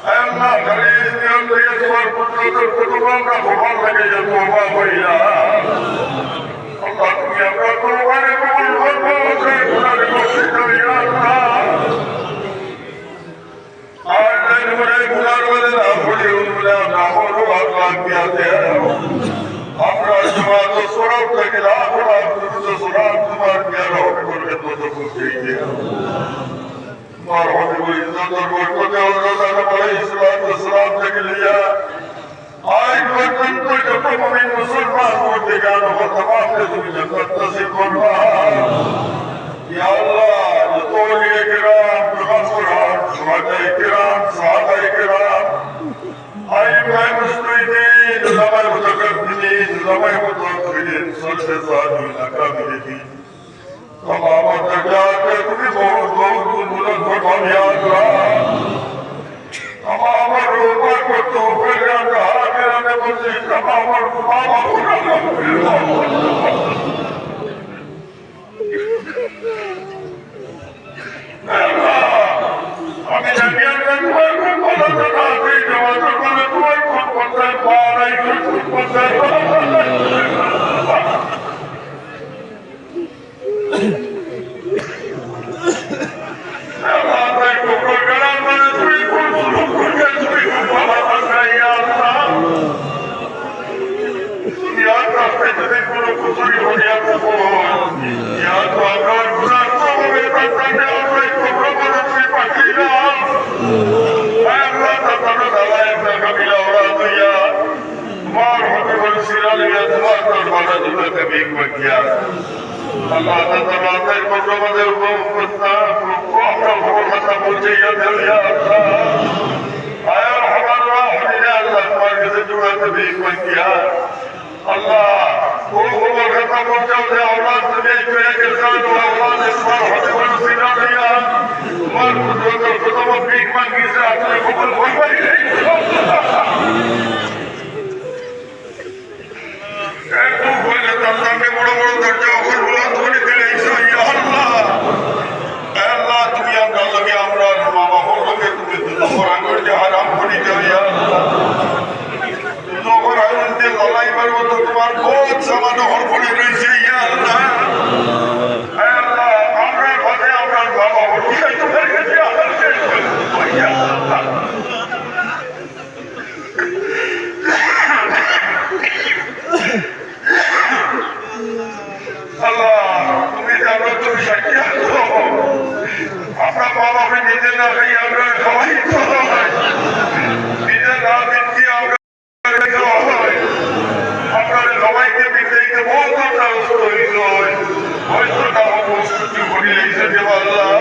আল্লাহ খালিস নিয়ম থেকে তোমার পুত্রদের কুতুবানরা ভগবান থেকে যে তোবা হইয়া আল্লাহ তুমি আমরা তোমারে কবুল করবো সেই গুনাহে বর্ষিত ইয়া আল্লাহ আর নাই মনে গুনার বলে না পড়ি উনলা না হলো আল্লাহ কিয়াতে আমরা জমাত সরব থেকে লাখ লাখ সরব তোমার জ্ঞান হবে করবে তো বুঝতেই और हमें इज्जत और बरकत और रज़ा अलैहिस्सलाम থেকে लिया आज पर्यंत जब मुमिन मुसलमान को दिगानो हो तमाम के तुम जन्नत नसीब फरमा या अल्लाह जो औलिया किराम पैगंबरान शुहदाए किराम सहाबाए किराम आइम्माए मुस्लिमीन उलमाए मुतकद्दिमीन उलमाए मुतअख्खिरीन सबसे साथी अकाबिरीन तमाम दर्जात पे तुम्हें बहुत बहुत बुलंद फरमान या अल्लाह तमाम रूपर को तो फिर कहा मेरा ने मुझे तमाम बाबा को আমি জানি আমরা তোমার কোন কথা না সেই জবাব করে তোমার কোন কথায় পা নাই কোন কথায় Allah Taala को प्रबंधन को अपना पहुंचे या दिया आया हमारा हमने अल्लाह तुम्हारे से जुड़ा तभी कोई किया अल्लाह वो खत्म हो जाओ औलाद तुम्हें के साथ औलाद इस बार होने वाला सीना दिया मार कुदरत और खत्म भीख मांगी से आपने कबूल हो गई तू बोले अल्लाह ने बड़ा बड़ा दर्जा और बुलंद होने दिले ईसा या अल्लाह अल्लाह তুমি আমরা লাগে আমরা মামা হল লাগে তুমি দুজোরা করে যে হারাম করে দাও ইয়া আল্লাহ দুজোরা হইতে লড়াই করব তো তোমার বহুত সমান হল করে রইছে ইয়া আল্লাহ আল্লাহ আমরা ভাবে আমরা মামা হল উঠাই তো ফের গেছে আল্লাহ ইয়া আল্লাহ তুমি জানো তুমি সাক্ষী আছো আমরা বাবা ভাই নিজে না খাই আমরা খাওয়াই তো হয় নিজে না বিনতি আমরা আপনারা সবাইকে বিনতে বহুত আমরা হইল হয়তো না প্রস্তুতি করিলেছে যে আল্লাহ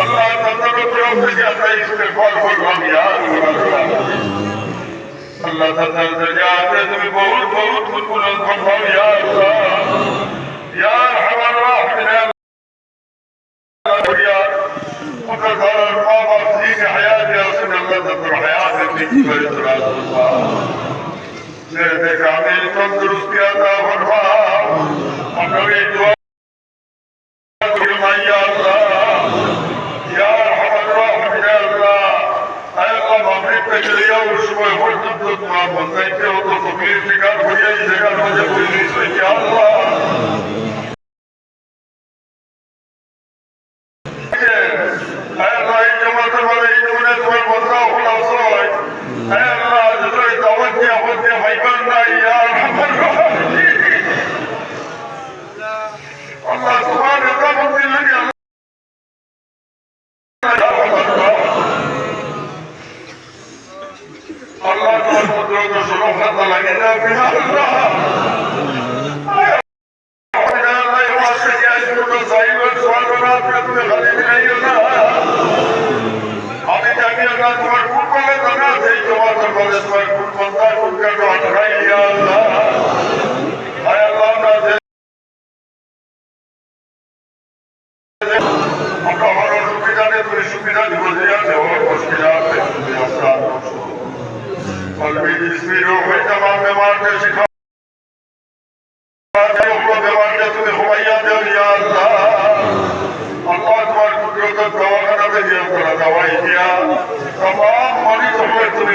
আল্লাহ তাদের তরফ থেকে আমরা ইস্তেগফার করলাম ইয়া আল্লাহ তাআলা দরজাতে তুমি বহুত বহুত বুলন্দ ফরমাও ইয়া আল্লাহ ইয়া আরহামার রাহিমিন وكذلك بابا فيك حياتي رسول الله تذكر حياتي فيك ويتراث الله سيدك عميل تندرست يا فرما وكوي دعا يا الله يا ارحم الراحمين يا الله اي الله مغرب تجليا وشوي وقت ما بنيته وتقبيل فكر هي جگہ مجھے کوئی نہیں يا الله Allah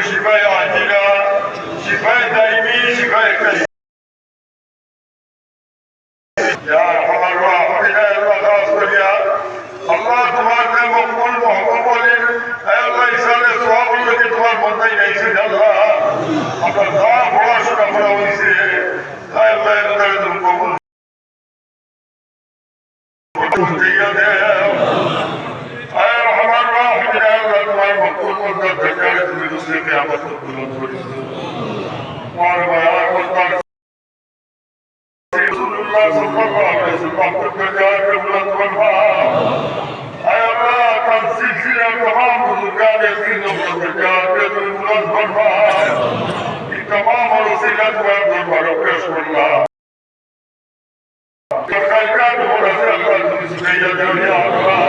শিফায়ে আজিলা, শিফায়ে দাইমি, শিফায়ে কাশি। ইয়া আরহামার রাহিমিন, আল্লাহ খাস করিয়া আল্লাহ তোমাকে মকবুল মহবুব আলীর আল্লাহ ইসালে সওয়াবগুলোকে তোমার বন্দাই নাইছে আল্লাহ। আপনার যা পড়াশোনা করা হয়েছে আল্লাহ আল্লাহ তুমি কবুল দিয়া দেও। আয় আরহামার রাহিমিন, আল্লাহ তোমার মকবুল বন্দা বেচারে তুমি দুনিয়া কিয়ামত কবুল করিস। তোমার মায়া করতার রাসূলুল্লাহ সাল্লাল্লাহু আলাইহি ওয়াসাল্লাম কে জায়গা বুলন্দ করবা। আয় আল্লাহ তার সিলসিলা तमाम বুজুর্গানে দিনও কে জায়গা বুলন্দ করবা। এই तमाम ওসিলা তোমার দরবারে পেশ করলাম। খায়রাত হলো আল্লাহ তুমি সুনাইয়া দাও ইয়া আল্লাহ।